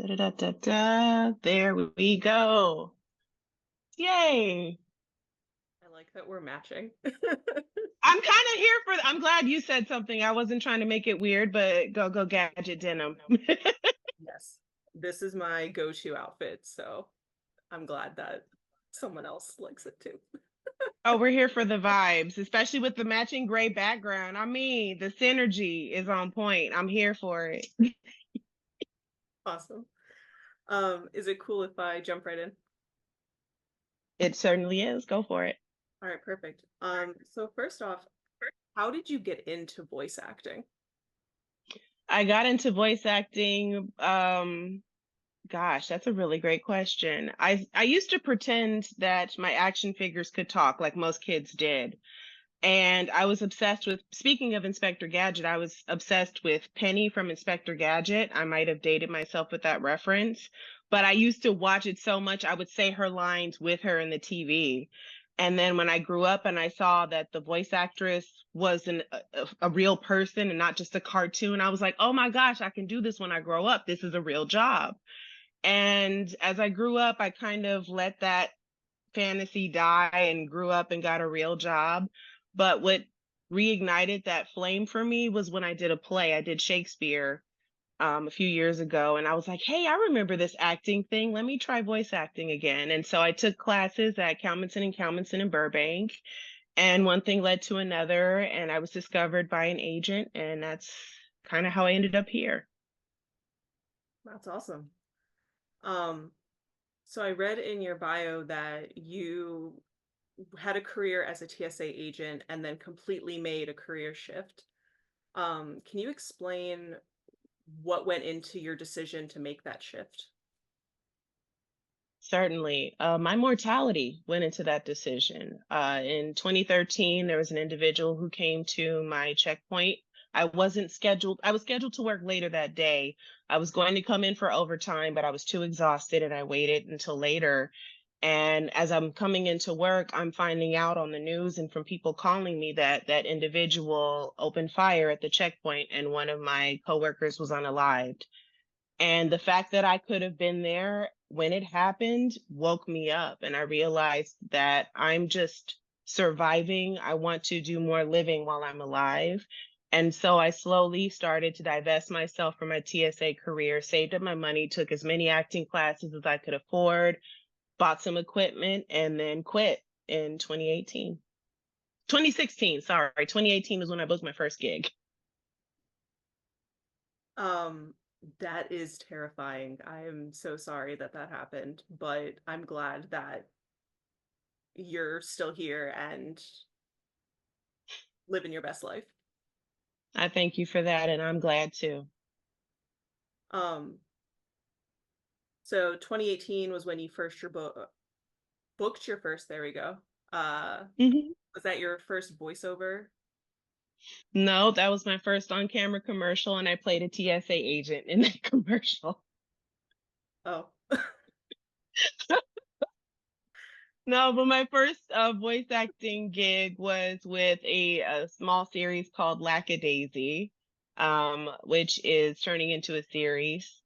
Da, da, da, da, da. There we go. Yay. I like that we're matching. I'm kind of here for I'm glad you said something. I wasn't trying to make it weird, but go gadget denim. Yes, this is my go-to outfit, so I'm glad that someone else likes it too. Oh, we're here for the vibes, especially with the matching gray background. I mean, the synergy is on point. I'm here for it. Awesome. Is it cool if I jump right in? It certainly is. Go for it. All right, perfect. So first off, how did you get into voice acting? I got into voice acting. Gosh, that's a really great question. I used to pretend that my action figures could talk like most kids did. And I was obsessed with, speaking of Inspector Gadget, I was obsessed with Penny from Inspector Gadget. I might have dated myself with that reference, but I used to watch it so much, I would say her lines with her in the TV. And then when I grew up and I saw that the voice actress was a real person and not just a cartoon, I was like, oh my gosh, I can do this when I grow up. This is a real job. And as I grew up, I kind of let that fantasy die and grew up and got a real job. But what reignited that flame for me was when I did a play. I did Shakespeare a few years ago, and I was like, hey, I remember this acting thing. Let me try voice acting again. And so I took classes at Calmanson in Burbank, and one thing led to another, and I was discovered by an agent, and that's kind of how I ended up here. That's awesome. Um, so I read in your bio that you had a career as a TSA agent and then completely made a career shift. Can you explain what went into your decision to make that shift? Certainly. My mortality went into that decision. In 2013, there was an individual who came to my checkpoint. I was scheduled to work later that day. I was going to come in for overtime, but I was too exhausted and I waited until later. And as I'm coming into work, I'm finding out on the news and from people calling me that that individual opened fire at the checkpoint and one of my coworkers was unalived. And the fact that I could have been there when it happened woke me up. And I realized that I'm just surviving. I want to do more living while I'm alive. And so I slowly started to divest myself from my TSA career, saved up my money, took as many acting classes as I could afford, bought some equipment, and then quit in 2018. 2016, sorry. 2018 was when I booked my first gig. Um, that is terrifying. I am so sorry that that happened, but I'm glad that you're still here and living your best life. I thank you for that, and I'm glad to. Um, so 2018 was when you first booked your first, there we go. Uh, Mhm. was that your first voiceover? No, that was my first on-camera commercial, and I played a TSA agent in that commercial. Oh, No, but my first voice acting gig was with a small series called Lackadaisy, which is turning into a series.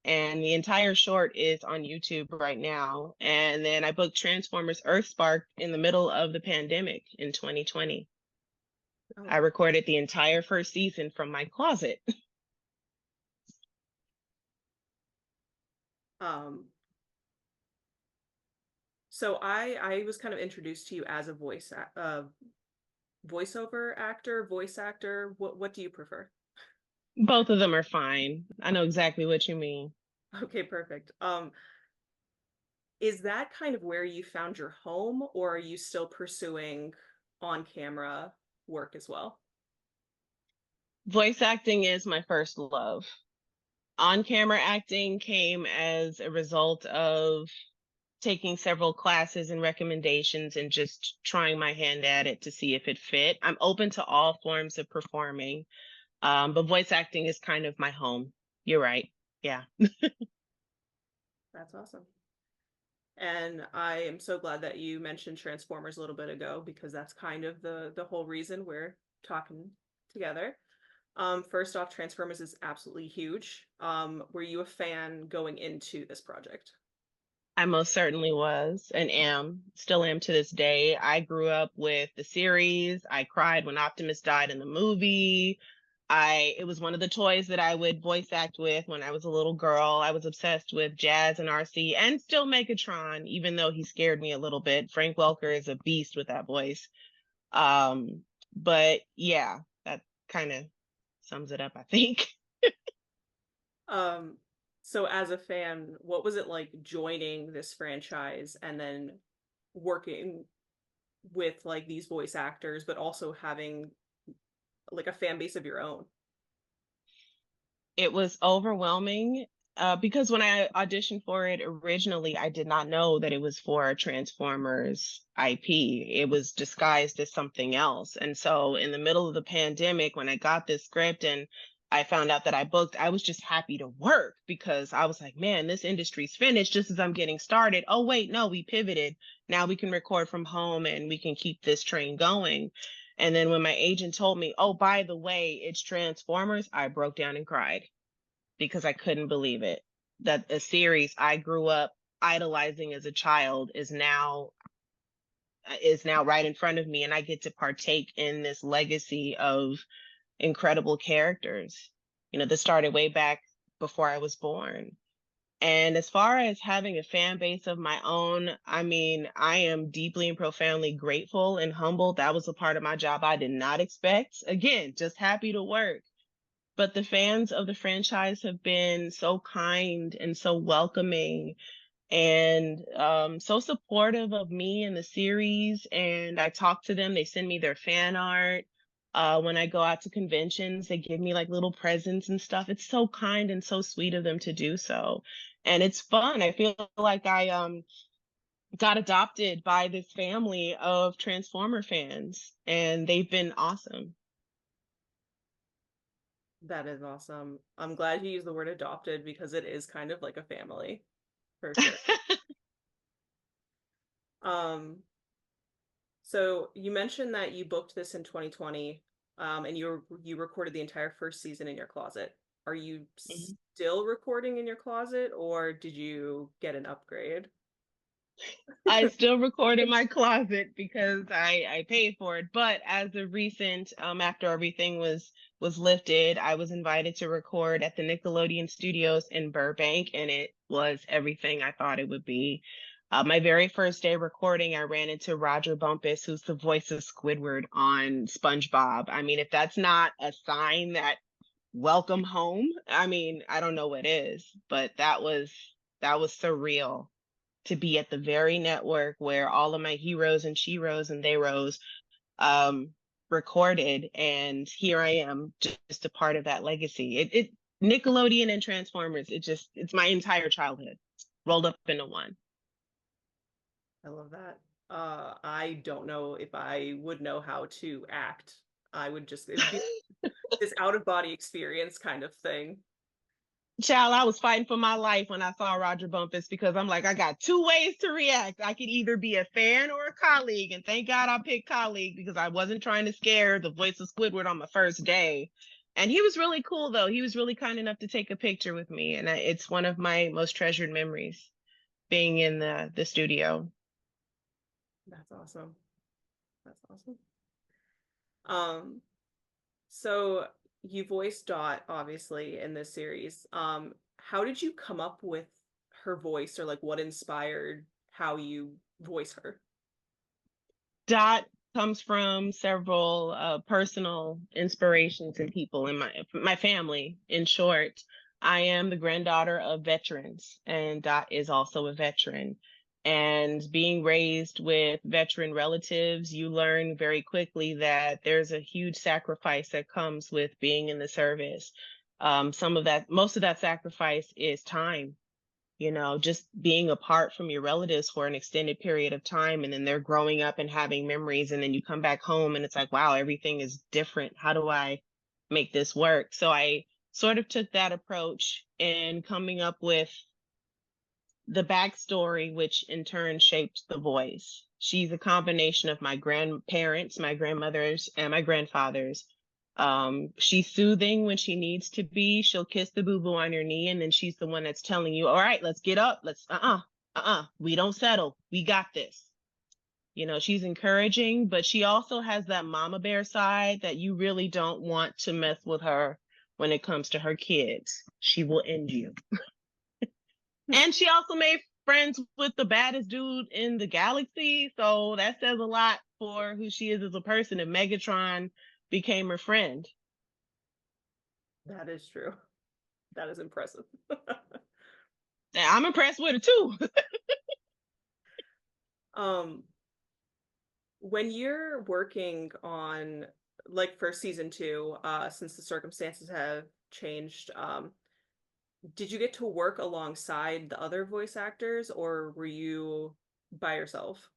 And the entire short is on YouTube right now. And then I booked Transformers Earthspark in the middle of the pandemic in 2020. I oh. recorded the entire first season from my closet. Um, so I was kind of introduced to you as a voiceover actor, voice actor. What do you prefer? Both of them are fine. I know exactly what you mean. Okay, perfect. Is that kind of where you found your home, or are you still pursuing on-camera work as well? Voice acting is my first love. On camera acting came as a result of taking several classes and recommendations and just trying my hand at it to see if it fit. I'm open to all forms of performing, but voice acting is kind of my home. You're right. Yeah. That's awesome. And I am so glad that you mentioned Transformers a little bit ago because that's kind of the whole reason we're talking together. First off, Transformers is absolutely huge. Were you a fan going into this project? I most certainly was and am, still am to this day. I grew up with the series. I cried when Optimus died in the movie. It was one of the toys that I would voice act with when I was a little girl. I was obsessed with Jazz and RC and still Megatron, even though he scared me a little bit. Frank Welker is a beast with that voice. Um, but yeah, that kind of sums it up, I think. Um, so as a fan, what was it like joining this franchise and then working with like these voice actors, but also having like a fan base of your own? It was overwhelming because when I auditioned for it originally, I did not know that it was for a Transformers IP. It was disguised as something else. And so, in the middle of the pandemic, when I got this script and I found out that I booked, I was just happy to work because I was like, man, this industry's finished just as I'm getting started. Oh, wait, no, we pivoted. Now we can record from home and we can keep this train going. And then when my agent told me, oh, by the way, it's Transformers, I broke down and cried because I couldn't believe it. That a series I grew up idolizing as a child is now right in front of me and I get to partake in this legacy of incredible characters. This started way back before I was born. And as far as having a fan base of my own, I mean, I am deeply and profoundly grateful and humbled. That was a part of my job I did not expect. Again, just happy to work. But the fans of the franchise have been so kind and so welcoming and so supportive of me and the series. And I talk to them, they send me their fan art. When I go out to conventions, they give me like little presents and stuff. It's so kind and so sweet of them to do so. And it's fun. I feel like I got adopted by this family of Transformer fans, and they've been awesome. That is awesome. I'm glad you used the word adopted because it is kind of like a family, for sure. Um, so you mentioned that you booked this in 2020, and you recorded the entire first season in your closet. Are you still recording in your closet, or did you get an upgrade? I still record in my closet because I paid for it. But as of recent, after everything was lifted, I was invited to record at the Nickelodeon Studios in Burbank, and it was everything I thought it would be. My very first day recording, I ran into Roger Bumpus, who's the voice of Squidward on SpongeBob. I mean, if that's not a sign that welcome home, I mean, I don't know what is, but that was surreal to be at the very network where all of my heroes and sheroes and theyrose um, recorded, and here I am, just a part of that legacy. It Nickelodeon and Transformers. It's my entire childhood rolled up into one. I love that. I don't know if I would know how to act. I would just, it'd be this out of body experience kind of thing. Child, I was fighting for my life when I saw Roger Bumpus because I'm like, I got two ways to react. I could either be a fan or a colleague. And thank God I picked colleague because I wasn't trying to scare the voice of Squidward on my first day. And he was really cool, though. He was really kind enough to take a picture with me. And it's one of my most treasured memories being in the studio. That's awesome. That's awesome. Um, so you voiced Dot obviously in this series. How did you come up with her voice or like what inspired how you voice her? Dot comes from several personal inspirations and people in my family. In short, I am the granddaughter of veterans, and Dot is also a veteran. And being raised with veteran relatives, you learn very quickly that there's a huge sacrifice that comes with being in the service. Most of that sacrifice is time, just being apart from your relatives for an extended period of time, and then they're growing up and having memories, and then you come back home and it's like, wow, everything is different. How do I make this work? So I sort of took that approach in coming up with the backstory, which in turn shaped the voice. She's a combination of my grandparents, my grandmothers, and my grandfathers. She's soothing when she needs to be. She'll kiss the boo boo on your knee, and then she's the one that's telling you, all right, let's get up. Let's, we don't settle. We got this. You know, she's encouraging, but she also has that mama bear side that you really don't want to mess with her when it comes to her kids. She will end you. And she also made friends with the baddest dude in the galaxy. So that says a lot for who she is as a person. And Megatron became her friend. That is true. That is impressive. And I'm impressed with her too. um, when you're working on, like, for season two, since the circumstances have changed, did you get to work alongside the other voice actors, or were you by yourself?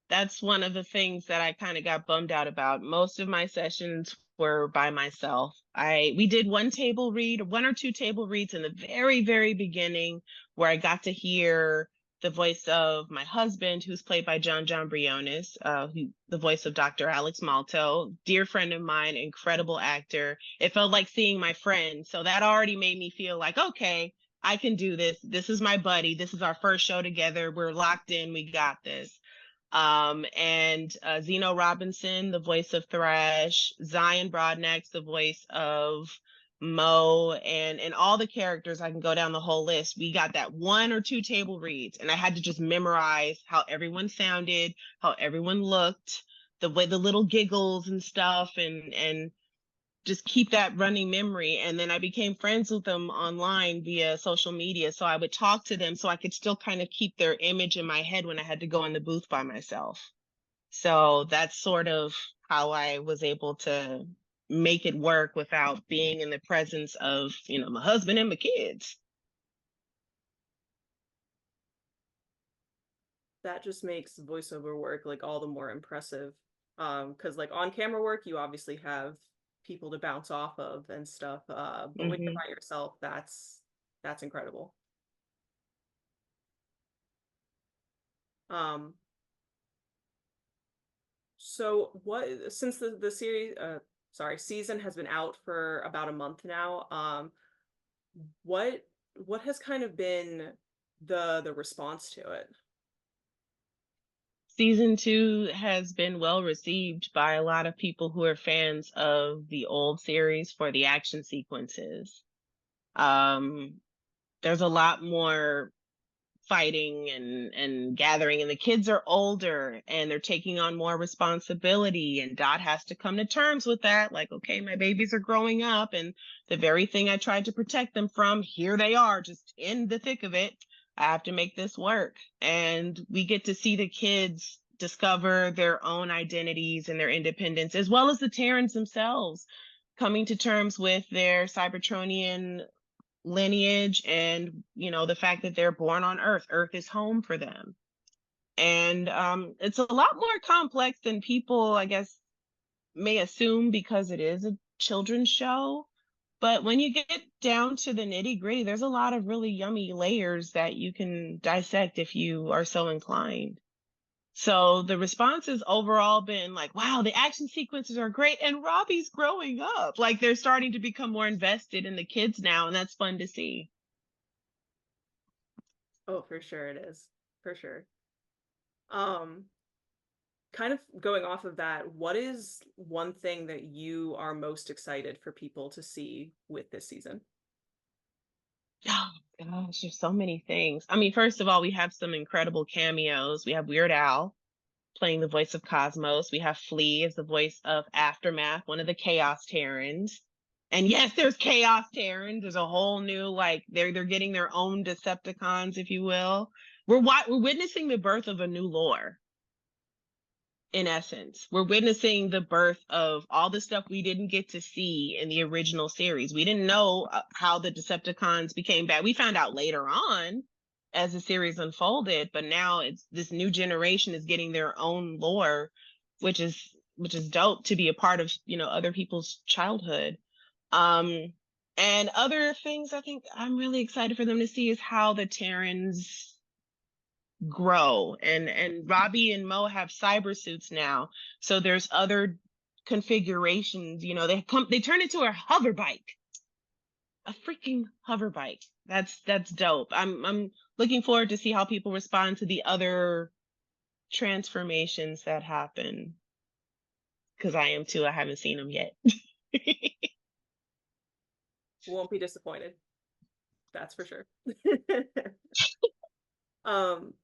That's one of the things that I kind of got bummed out about. Most of my sessions were by myself. We did one or two table reads in the very, very beginning where I got to hear the voice of my husband, who's played by John Briones, the voice of Dr. Alex Malto, dear friend of mine, incredible actor. It felt like seeing my friend. So that already made me feel like, okay, I can do this. This is my buddy. This is our first show together. We're locked in. We got this. And Zeno Robinson, the voice of Thrash, Zion Broadnax, the voice of Mo, and all the characters. I can go down the whole list. We got that one or two table reads, and I had to just memorize how everyone sounded, how everyone looked, the way the little giggles and stuff, and just keep that running memory. And then I became friends with them online via social media. So I would talk to them so I could still kind of keep their image in my head when I had to go in the booth by myself. So that's sort of how I was able to make it work without being in the presence of, my husband and my kids. That just makes voiceover work like all the more impressive. Because like on camera work, you obviously have people to bounce off of and stuff. But when you're Hmm. by yourself, that's incredible. Um, so what since the series sorry, season has been out for about a month now, what what has kind of been the response to it? Season two has been well received by a lot of people who are fans of the old series for the action sequences. Um, there's a lot more fighting and gathering, and the kids are older and they're taking on more responsibility, and Dot has to come to terms with that, like, okay, my babies are growing up, and the very thing I tried to protect them from, here they are just in the thick of it. I have to make this work. And we get to see the kids discover their own identities and their independence, as well as the Terrans themselves coming to terms with their Cybertronian lineage, and the fact that they're born on Earth is home for them. And it's a lot more complex than people, I guess, may assume, because it is a children's show. But when you get down to the nitty gritty, there's a lot of really yummy layers that you can dissect if you are so inclined. So the response has overall been like, wow, the action sequences are great. And Robbie's growing up. Like, they're starting to become more invested in the kids now, and that's fun to see. Oh, for sure it is. For sure. Um, Kind of going off of that, what is one thing that you are most excited for people to see with this season? Oh gosh, there's so many things. I mean, first of all, we have some incredible cameos. We have Weird Al playing the voice of Cosmos. We have Flea as the voice of Aftermath, one of the Chaos Terrans. And yes, there's Chaos Terrans. There's a whole new, like, they're getting their own Decepticons, if you will. We're witnessing the birth of a new lore, in essence. We're witnessing the birth of all the stuff we didn't get to see in the original series. We didn't know how the Decepticons became bad. We found out later on as the series unfolded, but now it's this new generation is getting their own lore, which is dope to be a part of, other people's childhood. Um, and other things I think I'm really excited for them to see is how the Terrans grow, and Robbie and Mo have cyber suits now, so there's other configurations. You know, they turn into a hover bike, a freaking hover bike. That's dope. I'm looking forward to see how people respond to the other transformations that happen, because I am too. I haven't seen them yet. Won't be disappointed. That's for sure. um,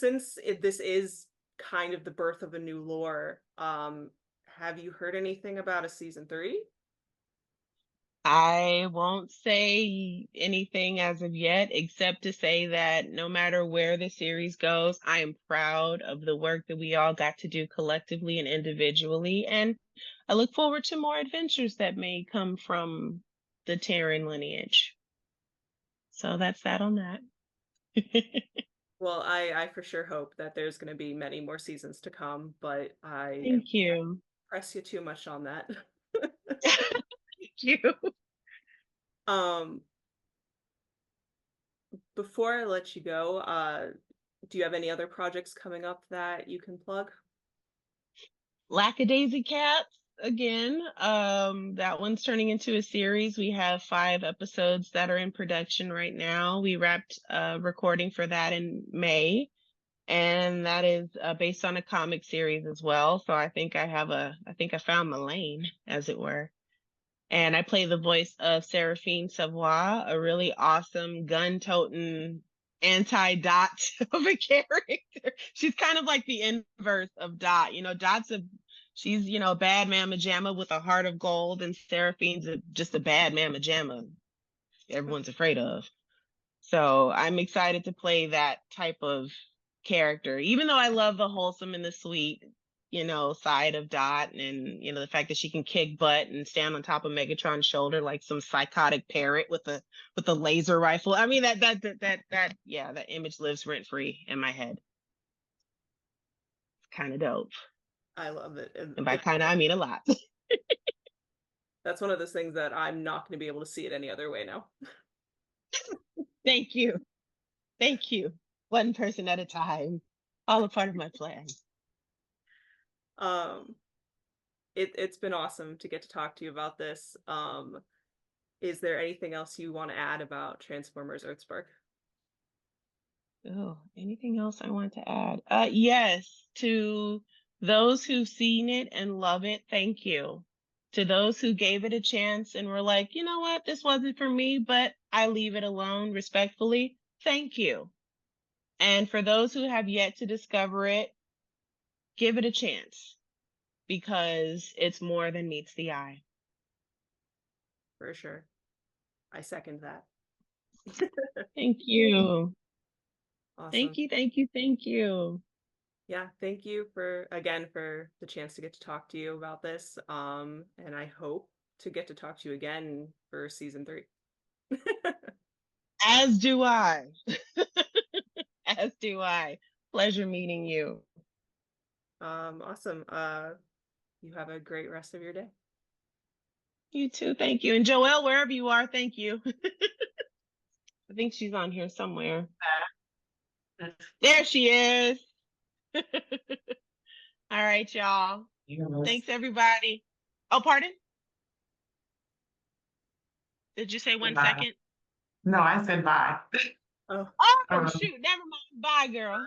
this is kind of the birth of a new lore, have you heard anything about a season 3? I won't say anything as of yet, except to say that no matter where the series goes, I am proud of the work that we all got to do collectively and individually. And I look forward to more adventures that may come from the Terran lineage. So that's that on that. Well, I for sure hope that there's going to be many more seasons to come, but I am Thank you. press you too much on that. Thank you. um, Before I let you go, do you have any other projects coming up that you can plug? Lackadaisy Cats again. That one's turning into a series. We have 5 episodes that are in production right now. We wrapped recording for that in May, and that is based on a comic series as well. So I think I found my lane, as it were. And I play the voice of Seraphine Savoy, a really awesome gun-toting anti-Dot of a character. She's kind of like the inverse of Dot. You know, she's, you know, a bad mamma jamma with a heart of gold, and just a bad mamma jamma everyone's afraid of. So I'm excited to play that type of character, even though I love the wholesome and the sweet, you know, side of Dot, and you know, the fact that she can kick butt and stand on top of Megatron's shoulder like some psychotic parrot with a laser rifle. I mean, yeah, that image lives rent free in my head. It's kind of dope, I love it. and by kind of I mean a lot. That's one of those things that I'm not going to be able to see it any other way now. Thank you, thank you. One person at a time, all a part of my plan. Um, it's been awesome to get to talk to you about this. Is there anything else you want to add about Transformers Earthspark? Oh, anything else I want to add? Yes, to those who've seen it and love it, thank you. To those who gave it a chance and were like, you know what, this wasn't for me, but I leave it alone respectfully, thank you. And for those who have yet to discover it, give it a chance, because it's more than meets the eye. For sure. I second that. Thank you. Awesome. Thank you, thank you, thank you. Yeah, thank you for again for the chance to get to talk to you about this. And I hope to get to talk to you again for season 3. As do I. As do I. Pleasure meeting you. Awesome. You have a great rest of your day. You too. Thank you. And Joelle, wherever you are, thank you. I think she's on here somewhere. There she is. All right, y'all. Thanks, everybody. Oh, pardon? Did you say 1 second? No, I said bye. Oh, Oh, Um, shoot. Never mind. Bye, girl.